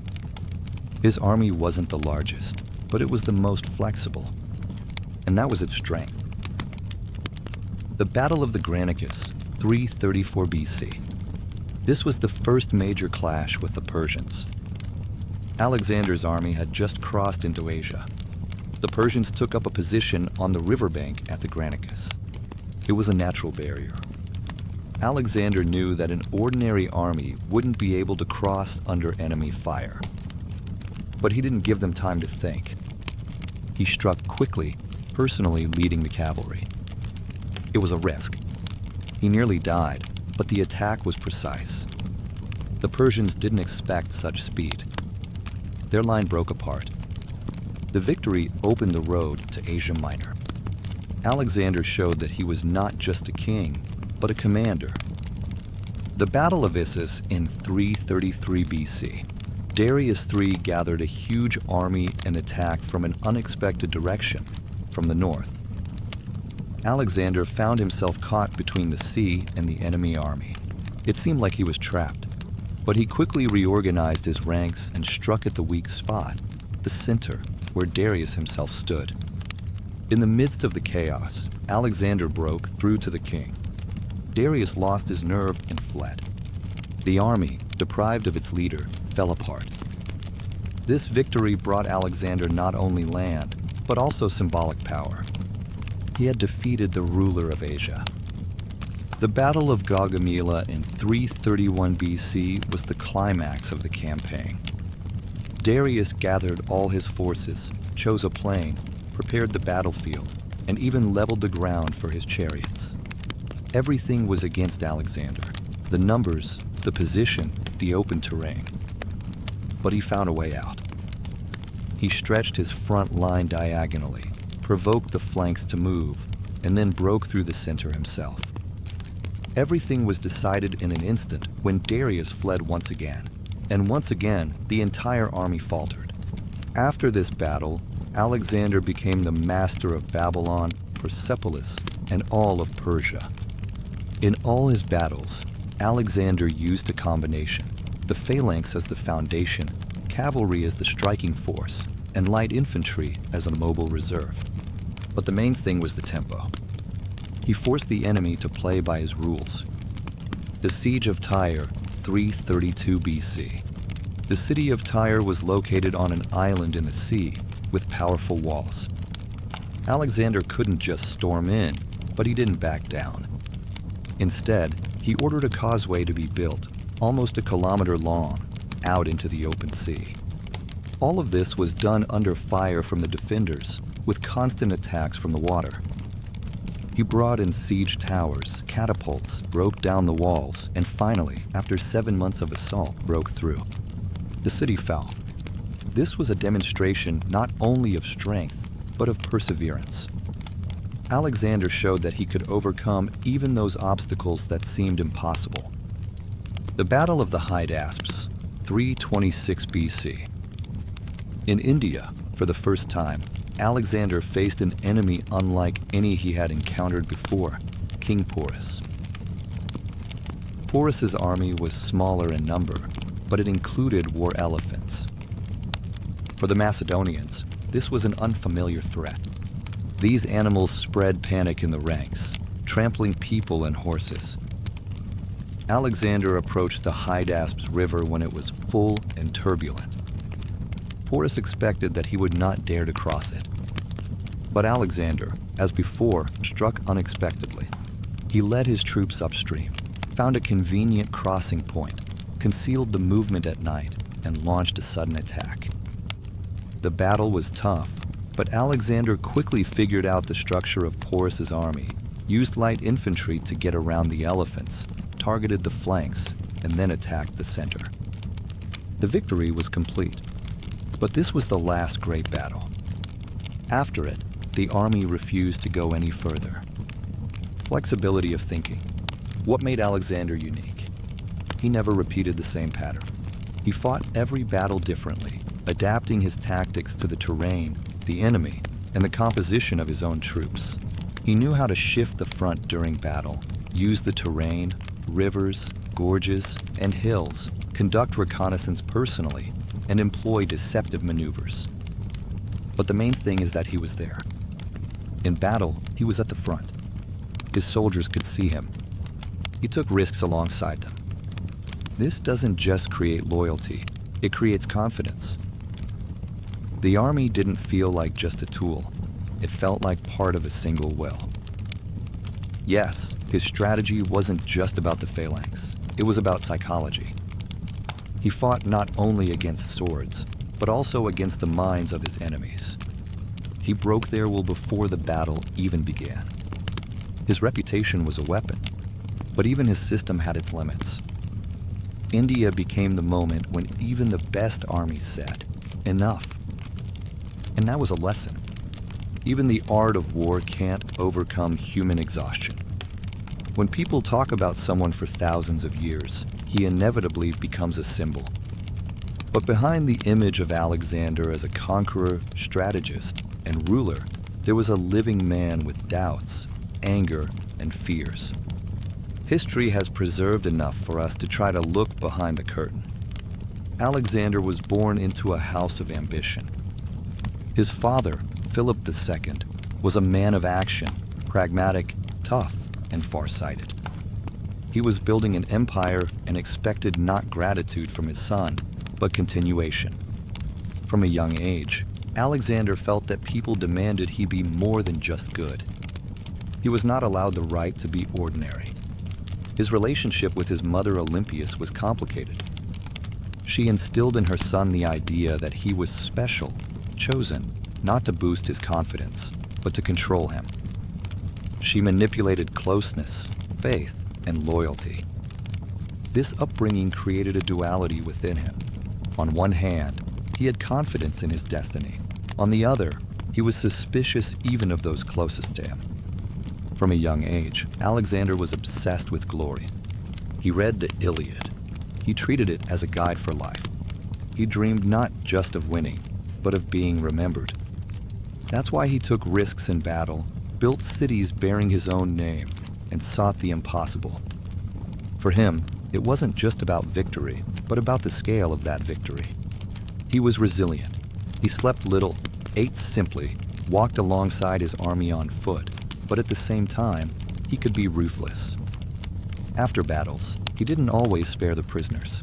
His army wasn't the largest, but it was the most flexible. And that was its strength. The Battle of the Granicus, 334 BC. This was the first major clash with the Persians. Alexander's army had just crossed into Asia. The Persians took up a position on the riverbank at the Granicus. It was a natural barrier. Alexander knew that an ordinary army wouldn't be able to cross under enemy fire. But he didn't give them time to think. He struck quickly, personally leading the cavalry. It was a risk. He nearly died, but the attack was precise. The Persians didn't expect such speed. Their line broke apart. The victory opened the road to Asia Minor. Alexander showed that he was not just a king, but a commander. The Battle of Issus in 333 BC. Darius III gathered a huge army and attacked from an unexpected direction, from the north. Alexander found himself caught between the sea and the enemy army. It seemed like he was trapped, but he quickly reorganized his ranks and struck at the weak spot, the center, where Darius himself stood. In the midst of the chaos, Alexander broke through to the king. Darius lost his nerve and fled. The army, deprived of its leader, fell apart. This victory brought Alexander not only land, but also symbolic power. He had defeated the ruler of Asia. The Battle of Gaugamela in 331 BC was the climax of the campaign. Darius gathered all his forces, chose a plain, prepared the battlefield, and even leveled the ground for his chariots. Everything was against Alexander: the numbers, the position, the open terrain. But he found a way out. He stretched his front line diagonally, provoked the flanks to move, and then broke through the center himself. Everything was decided in an instant when Darius fled once again, and once again the entire army faltered. After this battle, Alexander became the master of Babylon, Persepolis, and all of Persia. In all his battles, Alexander used a combination: the phalanx as the foundation, cavalry as the striking force, and light infantry as a mobile reserve. But the main thing was the tempo. He forced the enemy to play by his rules. The Siege of Tyre, 332 BC. The city of Tyre was located on an island in the sea with powerful walls. Alexander couldn't just storm in, but he didn't back down. Instead, he ordered a causeway to be built, almost a kilometer long, out into the open sea. All of this was done under fire from the defenders, with constant attacks from the water. He brought in siege towers, catapults, broke down the walls, and finally, after 7 months of assault, broke through. The city fell. This was a demonstration not only of strength, but of perseverance. Alexander showed that he could overcome even those obstacles that seemed impossible. The Battle of the Hydaspes, 326 BC. In India, for the first time, Alexander faced an enemy unlike any he had encountered before, King Porus. Porus's army was smaller in number, but it included war elephants. For the Macedonians, this was an unfamiliar threat. These animals spread panic in the ranks, trampling people and horses. Alexander approached the Hydaspes River when it was full and turbulent. Porus expected that he would not dare to cross it. But Alexander, as before, struck unexpectedly. He led his troops upstream, found a convenient crossing point, concealed the movement at night, and launched a sudden attack. The battle was tough, but Alexander quickly figured out the structure of Porus's army, used light infantry to get around the elephants, targeted the flanks, and then attacked the center. The victory was complete, but this was the last great battle. After it, the army refused to go any further. Flexibility of thinking. What made Alexander unique? He never repeated the same pattern. He fought every battle differently, adapting his tactics to the terrain, the enemy, and the composition of his own troops. He knew how to shift the front during battle, use the terrain, rivers, gorges, and hills, conduct reconnaissance personally, and employ deceptive maneuvers. But the main thing is that he was there. In battle, he was at the front. his soldiers could see him. He took risks alongside them. This doesn't just create loyalty, it creates confidence. The army didn't feel like just a tool. It felt like part of a single will. Yes, his strategy wasn't just about the phalanx. It was about psychology. He fought not only against swords, but also against the minds of his enemies. He broke their will before the battle even began. His reputation was a weapon, but even his system had its limits. India became the moment when even the best armies said, "Enough." And that was a lesson. Even the art of war can't overcome human exhaustion. When people talk about someone for thousands of years, he inevitably becomes a symbol. But behind the image of Alexander as a conqueror, strategist, and ruler, there was a living man with doubts, anger, and fears. History has preserved enough for us to try to look behind the curtain. Alexander was born into a house of ambition. His father, Philip II, was a man of action, pragmatic, tough, and far-sighted. He was building an empire and expected not gratitude from his son, but continuation. From a young age, Alexander felt that people demanded he be more than just good. He was not allowed the right to be ordinary. His relationship with his mother Olympias was complicated. She instilled in her son the idea that he was special, chosen, not to boost his confidence, but to control him. She manipulated closeness, faith, and loyalty. This upbringing created a duality within him. On one hand, he had confidence in his destiny. On the other, he was suspicious even of those closest to him. From a young age, Alexander was obsessed with glory. He read the Iliad. He treated it as a guide for life. He dreamed not just of winning, but of being remembered. That's why he took risks in battle, built cities bearing his own name, and sought the impossible. For him, it wasn't just about victory, but about the scale of that victory. He was resilient. He slept little, ate simply, walked alongside his army on foot, but at the same time, he could be ruthless. After battles, he didn't always spare the prisoners.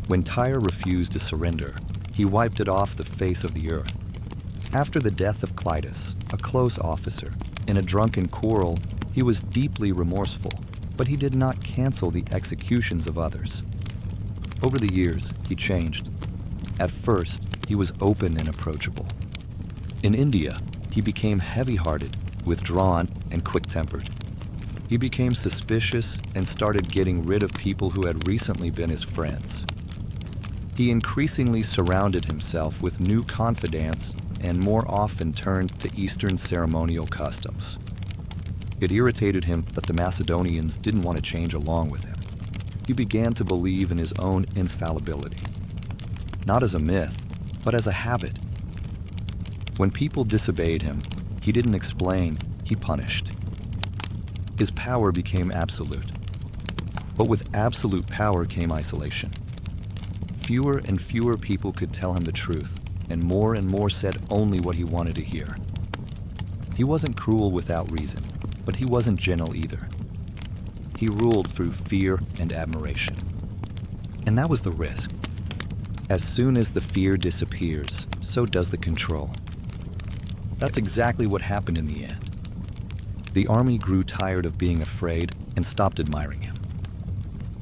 When Tyre refused to surrender, he wiped it off the face of the earth. After the death of Clitus, a close officer, in a drunken quarrel, he was deeply remorseful, but he did not cancel the executions of others. Over the years, he changed. At first, he was open and approachable. In India, he became heavy-hearted, withdrawn, and quick-tempered. He became suspicious and started getting rid of people who had recently been his friends. He increasingly surrounded himself with new confidants and more often turned to Eastern ceremonial customs. It irritated him that the Macedonians didn't want to change along with him. He began to believe in his own infallibility, not as a myth, but as a habit. When people disobeyed him, he didn't explain, he punished. His power became absolute. But with absolute power came isolation. Fewer and fewer people could tell him the truth, and more said only what he wanted to hear. He wasn't cruel without reason, but he wasn't gentle either. He ruled through fear and admiration. And that was the risk. As soon as the fear disappears, so does the control. That's exactly what happened in the end. The army grew tired of being afraid and stopped admiring him.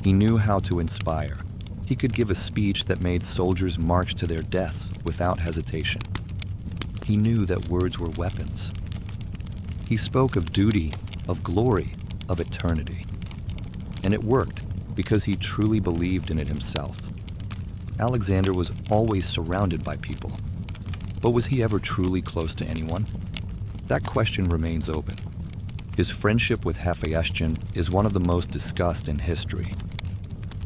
He knew how to inspire. He could give a speech that made soldiers march to their deaths without hesitation. He knew that words were weapons. He spoke of duty, of glory, of eternity. And it worked because he truly believed in it himself. Alexander was always surrounded by people. But was he ever truly close to anyone? That question remains open. His friendship with Hydaspes is one of the most discussed in history.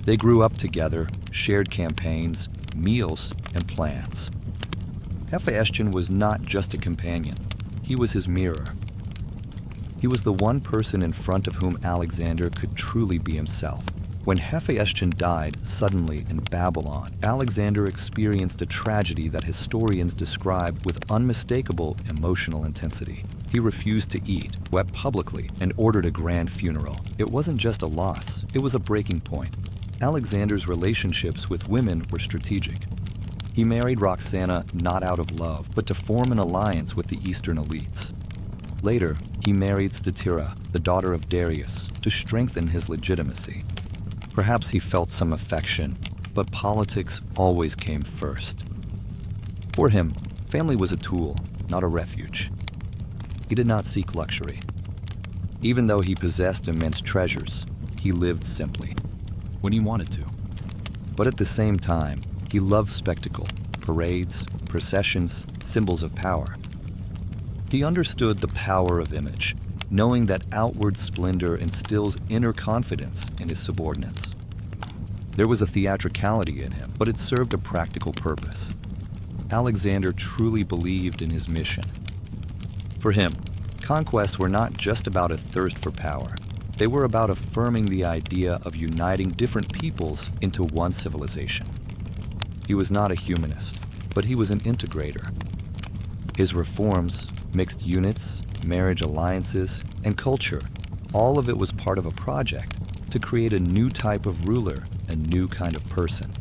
They grew up together, shared campaigns, meals, and plans. Hydaspes was not just a companion. He was his mirror. He was the one person in front of whom Alexander could truly be himself. When Hydaspes died suddenly in Babylon, Alexander experienced a tragedy that historians describe with unmistakable emotional intensity. He refused to eat, wept publicly, and ordered a grand funeral. It wasn't just a loss, it was a breaking point. Alexander's relationships with women were strategic. He married Roxana not out of love, but to form an alliance with the Eastern elites. Later, he married Statira, the daughter of Darius, to strengthen his legitimacy. Perhaps he felt some affection, but politics always came first. For him, family was a tool, not a refuge. He did not seek luxury. Even though he possessed immense treasures, he lived simply. When he wanted to. But at the same time, he loved spectacle, parades, processions, symbols of power. He understood the power of image, knowing that outward splendor instills inner confidence in his subordinates. There was a theatricality in him, but it served a practical purpose. Alexander truly believed in his mission. For him, conquests were not just about a thirst for power. They were about affirming the idea of uniting different peoples into one civilization. He was not a humanist, but he was an integrator. His reforms, mixed units, marriage alliances, and culture, all of it was part of a project to create a new type of ruler, a new kind of person.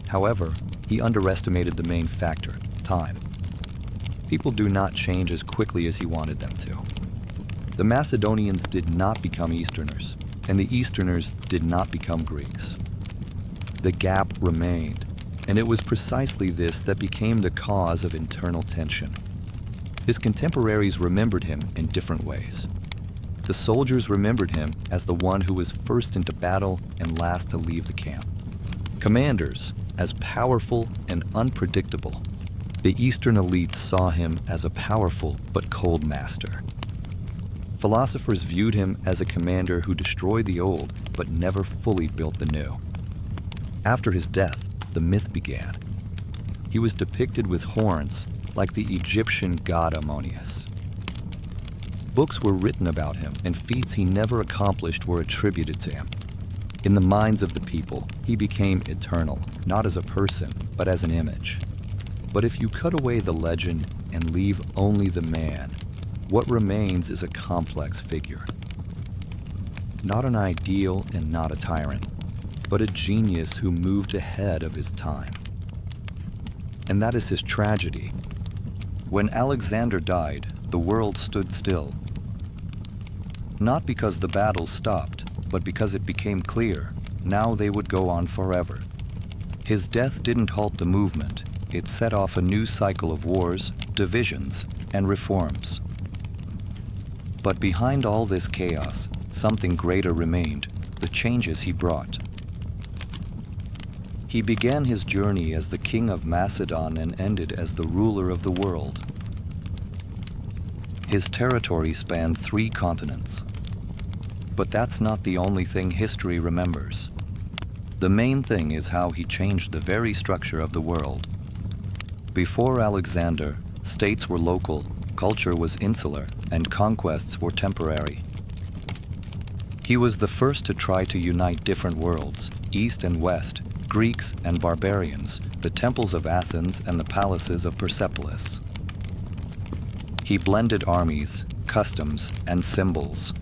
However, he underestimated the main factor, time. People do not change as quickly as he wanted them to. The Macedonians did not become Easterners, and the Easterners did not become Greeks. The gap remained, and it was precisely this that became the cause of internal tension. His contemporaries remembered him in different ways. The soldiers remembered him as the one who was first into battle and last to leave the camp. Commanders as powerful and unpredictable. The Eastern elites saw him as a powerful but cold master. Philosophers viewed him as a commander who destroyed the old but never fully built the new. After his death, the myth began. He was depicted with horns like the Egyptian god Ammonius. Books were written about him, and feats he never accomplished were attributed to him. In the minds of the people, he became eternal, not as a person, but as an image. But if you cut away the legend and leave only the man, what remains is a complex figure. Not an ideal and not a tyrant, but a genius who moved ahead of his time. And that is his tragedy. When Alexander died, the world stood still. Not because the battle stopped, but because it became clear, now they would go on forever. His death didn't halt the movement. It set off a new cycle of wars, divisions, and reforms. But behind all this chaos, something greater remained, the changes he brought. He began his journey as the king of Macedon and ended as the ruler of the world. His territory spanned 3 continents. But that's not the only thing history remembers. The main thing is how he changed the very structure of the world. Before Alexander, states were local, culture was insular, and conquests were temporary. He was the first to try to unite different worlds, East and West, Greeks and barbarians, the temples of Athens and the palaces of Persepolis. He blended armies, customs, and symbols.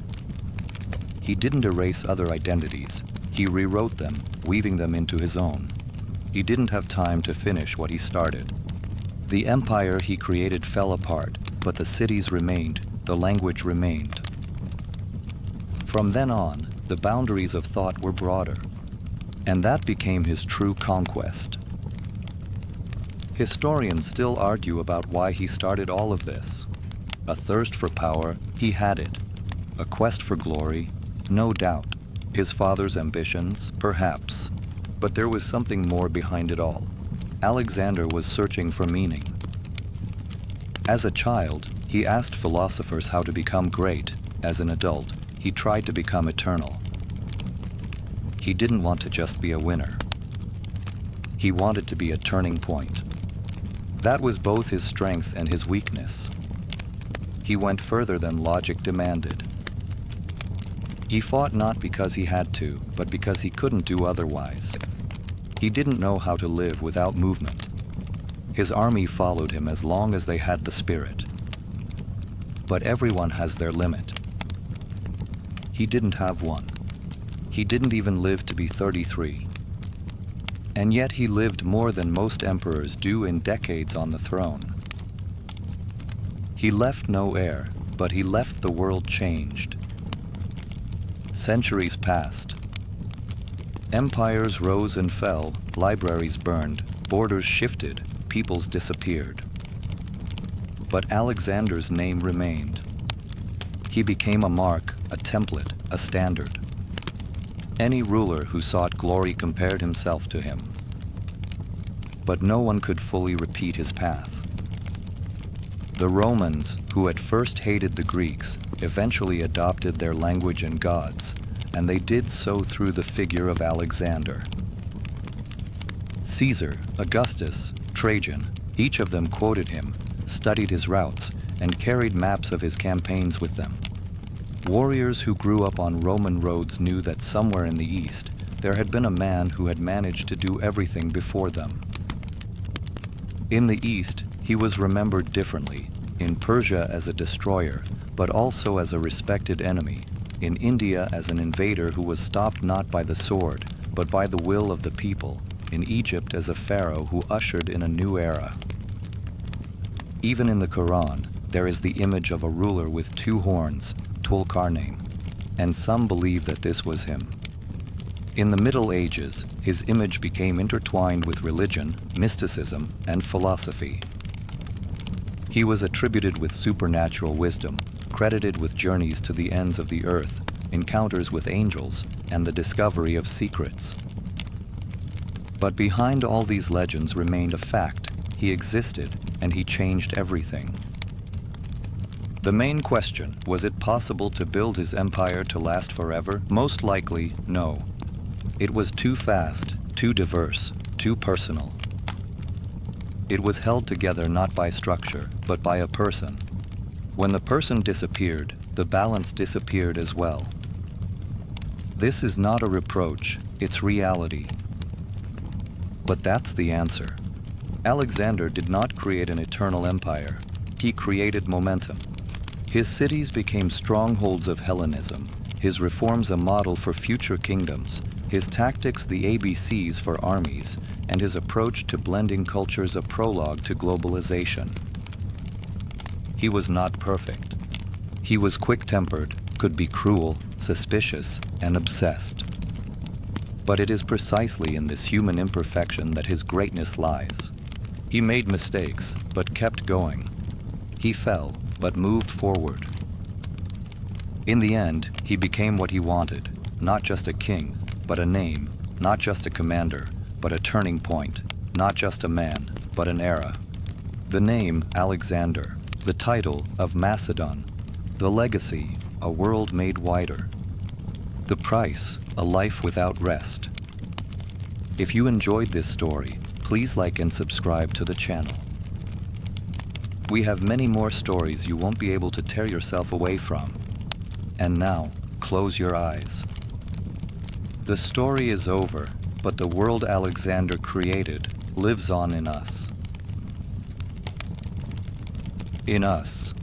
He didn't erase other identities. He rewrote them, weaving them into his own. He didn't have time to finish what he started. The empire he created fell apart, but the cities remained, the language remained. From then on, the boundaries of thought were broader, and that became his true conquest. Historians still argue about why he started all of this. A thirst for power, he had it. A quest for glory, no doubt. His father's ambitions, perhaps. But there was something more behind it all. Alexander was searching for meaning. As a child, he asked philosophers how to become great. As an adult, he tried to become eternal. He didn't want to just be a winner. He wanted to be a turning point. That was both his strength and his weakness. He went further than logic demanded. He fought not because he had to, but because he couldn't do otherwise. He didn't know how to live without movement. His army followed him as long as they had the spirit. but everyone has their limit. He didn't have one. He didn't even live to be 33. And yet he lived more than most emperors do in decades on the throne. He left no heir, but he left the world changed. Centuries passed. Empires rose and fell, libraries burned, borders shifted, peoples disappeared. But Alexander's name remained. He became a mark, a template, a standard. Any ruler who sought glory compared himself to him. But no one could fully repeat his path. The Romans, who at first hated the Greeks, eventually adopted their language and gods, and they did so through the figure of Alexander. Caesar, Augustus, Trajan, each of them quoted him, studied his routes, and carried maps of his campaigns with them. Warriors who grew up on Roman roads knew that somewhere in the east, there had been a man who had managed to do everything before them. In the east, he was remembered differently, in Persia as a destroyer, but also as a respected enemy, in India as an invader who was stopped not by the sword, but by the will of the people, in Egypt as a pharaoh who ushered in a new era. Even in the Quran, there is the image of a ruler with two horns, Tulkarnain, and some believe that this was him. In the Middle Ages, his image became intertwined with religion, mysticism, and philosophy. He was attributed with supernatural wisdom, credited with journeys to the ends of the earth, encounters with angels, and the discovery of secrets. But behind all these legends remained a fact. He existed, and he changed everything. The main question, was it possible to build his empire to last forever? Most likely, no. It was too fast, too diverse, too personal. It was held together not by structure, but by a person. When the person disappeared, the balance disappeared as well. This is not a reproach, it's reality. But that's the answer. Alexander did not create an eternal empire. He created momentum. His cities became strongholds of Hellenism, his reforms a model for future kingdoms, his tactics the ABCs for armies, and his approach to blending cultures a prologue to globalization. He was not perfect. He was quick-tempered, could be cruel, suspicious, and obsessed. But it is precisely in this human imperfection that his greatness lies. He made mistakes, but kept going. He fell, but moved forward. In the end, he became what he wanted, not just a king, but a name, not just a commander, but a turning point, not just a man, but an era. The name, Alexander, the title of Macedon, the legacy, a world made wider. The price, a life without rest. If you enjoyed this story, please like and subscribe to the channel. We have many more stories you won't be able to tear yourself away from. And now, close your eyes. The story is over, but the world Alexander created lives on in us. In us.